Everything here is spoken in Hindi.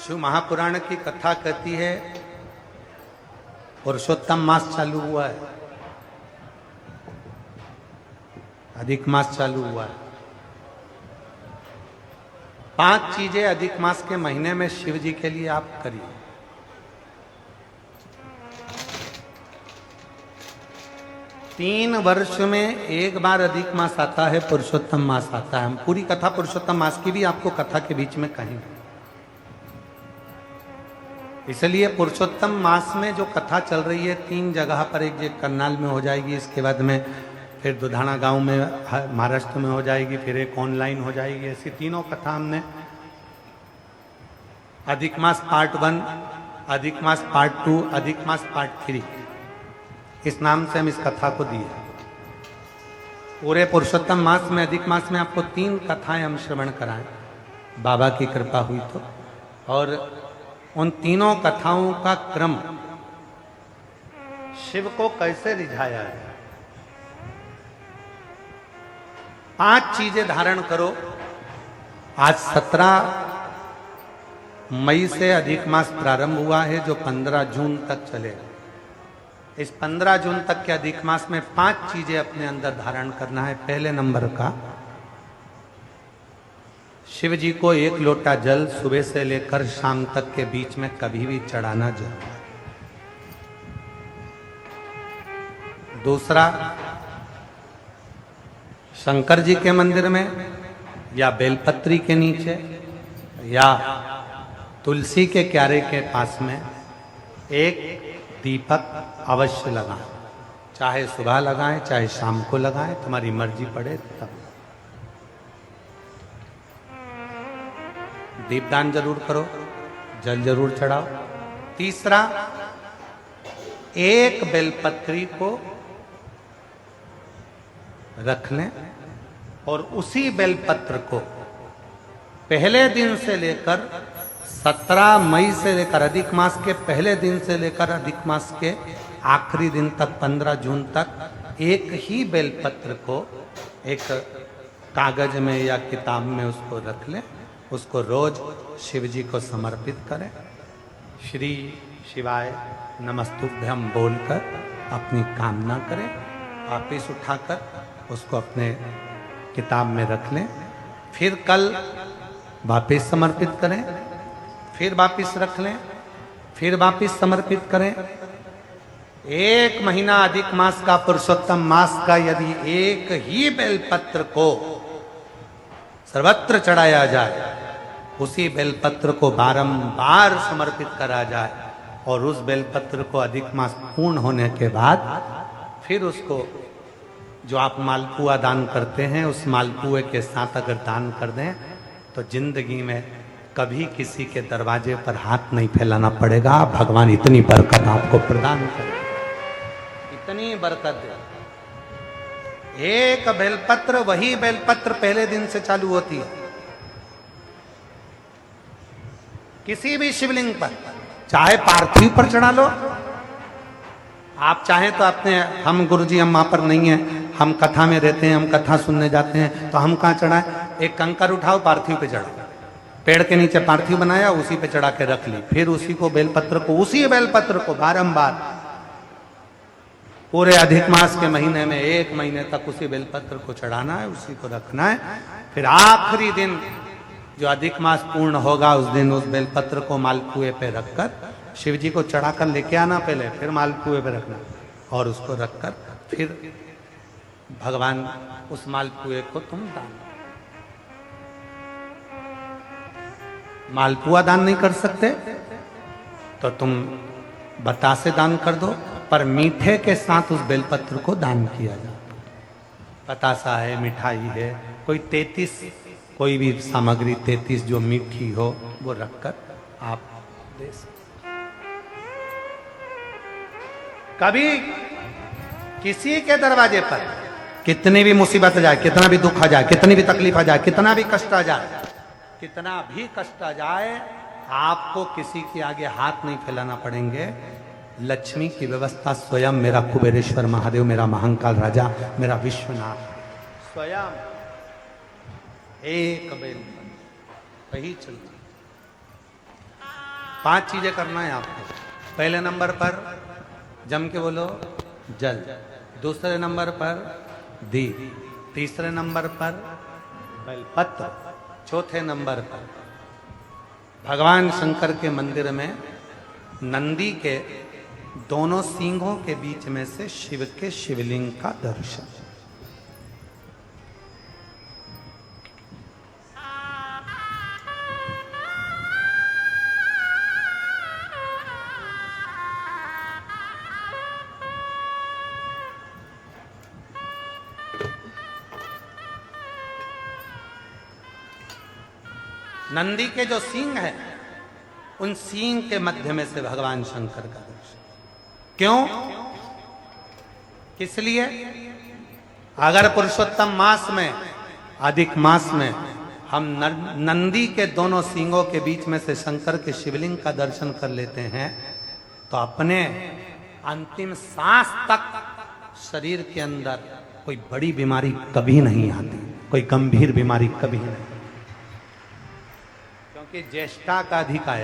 शिव महापुराण की कथा कहती है पुरुषोत्तम मास चालू हुआ है, अधिक मास चालू हुआ है। 5 चीजें अधिक मास के महीने में शिव जी के लिए आप करिए। तीन वर्ष में एक बार अधिक मास आता है, पुरुषोत्तम मास आता है। हम पूरी कथा पुरुषोत्तम मास की भी आपको कथा के बीच में कहेंगे। इसलिए पुरुषोत्तम मास में जो कथा चल रही है 3 जगह पर, एक करनाल में हो जाएगी, इसके बाद में फिर दुधाना गांव में महाराष्ट्र में हो जाएगी, फिर एक ऑनलाइन हो जाएगी। ऐसी तीनों कथा हमने अधिक मास पार्ट 1, अधिक मास पार्ट 2, अधिक मास पार्ट 3, इस नाम से हम इस कथा को दिए। पूरे पुरुषोत्तम मास में, अधिक मास में आपको 3 कथाएं हम श्रवण कराएं, बाबा की कृपा हुई तो। और उन तीनों कथाओं का क्रम, शिव को कैसे रिझाया है। 5 चीजें धारण करो। आज 17 मई से अधिक मास प्रारंभ हुआ है, जो 15 जून तक चलेगा। इस 15 जून तक के अधिक मास में 5 चीजें अपने अंदर धारण करना है। पहले नंबर का, शिव जी को 1 लोटा जल सुबह से लेकर शाम तक के बीच में कभी भी चढ़ाना जरूर है। दूसरा, शंकर जी के मंदिर में या बेलपत्री के नीचे या तुलसी के क्यारे के पास में एक दीपक अवश्य लगाएं। चाहे सुबह लगाएं, चाहे शाम को लगाएं, तुम्हारी मर्जी पड़े तब। दीपदान जरूर करो, जल जरूर चढ़ाओ। तीसरा, एक बेलपत्री को रख लें और उसी बेलपत्र को पहले दिन से लेकर 17 मई से लेकर, अधिक मास के पहले दिन से लेकर अधिक मास के आखिरी दिन तक 15 जून तक एक ही बेलपत्र को एक कागज में या किताब में उसको रख लें। उसको रोज शिव जी को समर्पित करें। श्री शिवाय नमस्तुभ्यम बोलकर अपनी कामना करें। वापिस उठाकर उसको अपने किताब में रख लें। फिर कल वापिस समर्पित करें, फिर वापिस रख लें, फिर वापिस समर्पित करें। 1 महीना अधिक मास का, पुरुषोत्तम मास का, यदि एक ही बेलपत्र को सर्वत्र चढ़ाया जाए, उसी बेलपत्र को बारंबार समर्पित करा जाए और उस बेलपत्र को अधिक मास पूर्ण होने के बाद फिर उसको, जो आप मालपुआ दान करते हैं, उस मालपुए के साथ अगर दान कर दें तो जिंदगी में कभी किसी के दरवाजे पर हाथ नहीं फैलाना पड़ेगा। भगवान इतनी बरकत आपको प्रदान करे, इतनी बरकत दे। एक बेलपत्र, वही बेलपत्र पहले दिन से चालू होती है। किसी भी शिवलिंग पर, चाहे पार्थिव पर चढ़ा लो, आप चाहें तो अपने, हम गुरुजी हम वहां पर नहीं है, हम कथा में रहते हैं, हम कथा सुनने जाते हैं, तो हम कहाँ चढ़ाएं? एक कंकर उठाओ, पार्थिव पे चढ़ाओ। पेड़ के नीचे पार्थिव बनाया, उसी पे चढ़ा के रख ली। फिर उसी को बेलपत्र को, उसी बेलपत्र को बारंबार पूरे अधिक मास के महीने में 1 महीने तक उसी बेलपत्र को चढ़ाना है, उसी को रखना है। फिर आखिरी दिन जो अधिक मास पूर्ण होगा, उस दिन उस बेलपत्र को मालपुए पे रखकर शिव जी को चढ़ाकर लेके आना पहले, फिर मालपुए पे रखना और उसको रखकर फिर भगवान उस मालपुए को तुम दान। मालपुआ दान नहीं कर सकते तो तुम बतासे दान कर दो, पर मीठे के साथ उस बेलपत्र को दान किया जाए। बतासा है, मिठाई है, कोई 33 कोई भी सामग्री 33 जो मीठी हो वो रखकर आप दे सकते। कभी किसी के दरवाजे पर कितनी भी मुसीबत आ जाए, कितना भी दुख आ जाए, कितनी भी तकलीफ आ जाए, कितना भी कष्ट आ जाए, कितना भी कष्ट आ जाए, आपको किसी के आगे हाथ नहीं फैलाना पड़ेंगे। लक्ष्मी की व्यवस्था स्वयं मेरा कुबेरेश्वर महादेव, मेरा महाकाल राजा, मेरा विश्वनाथ स्वयं एक बेल वही चलती। 5 चीजें करना है आपको। पहले नंबर पर जम के बोलो जल, दूसरे नंबर पर दीप, तीसरे नंबर पर बेलपत्र, चौथे नंबर पर भगवान शंकर के मंदिर में नंदी के दोनों सींगों के बीच में से शिव के शिवलिंग का दर्शन। नंदी के जो सींग है, उन सींग के मध्य में से भगवान शंकर का दर्शन। क्यों? किस लिए? अगर पुरुषोत्तम मास में, अधिक मास में हम नंदी के दोनों सींगों के बीच में से शंकर के शिवलिंग का दर्शन कर लेते हैं तो अपने अंतिम सांस तक शरीर के अंदर कोई बड़ी बीमारी कभी नहीं आती, कोई गंभीर बीमारी कभी नहीं। क्योंकि ज्येष्ठा का अधिक आया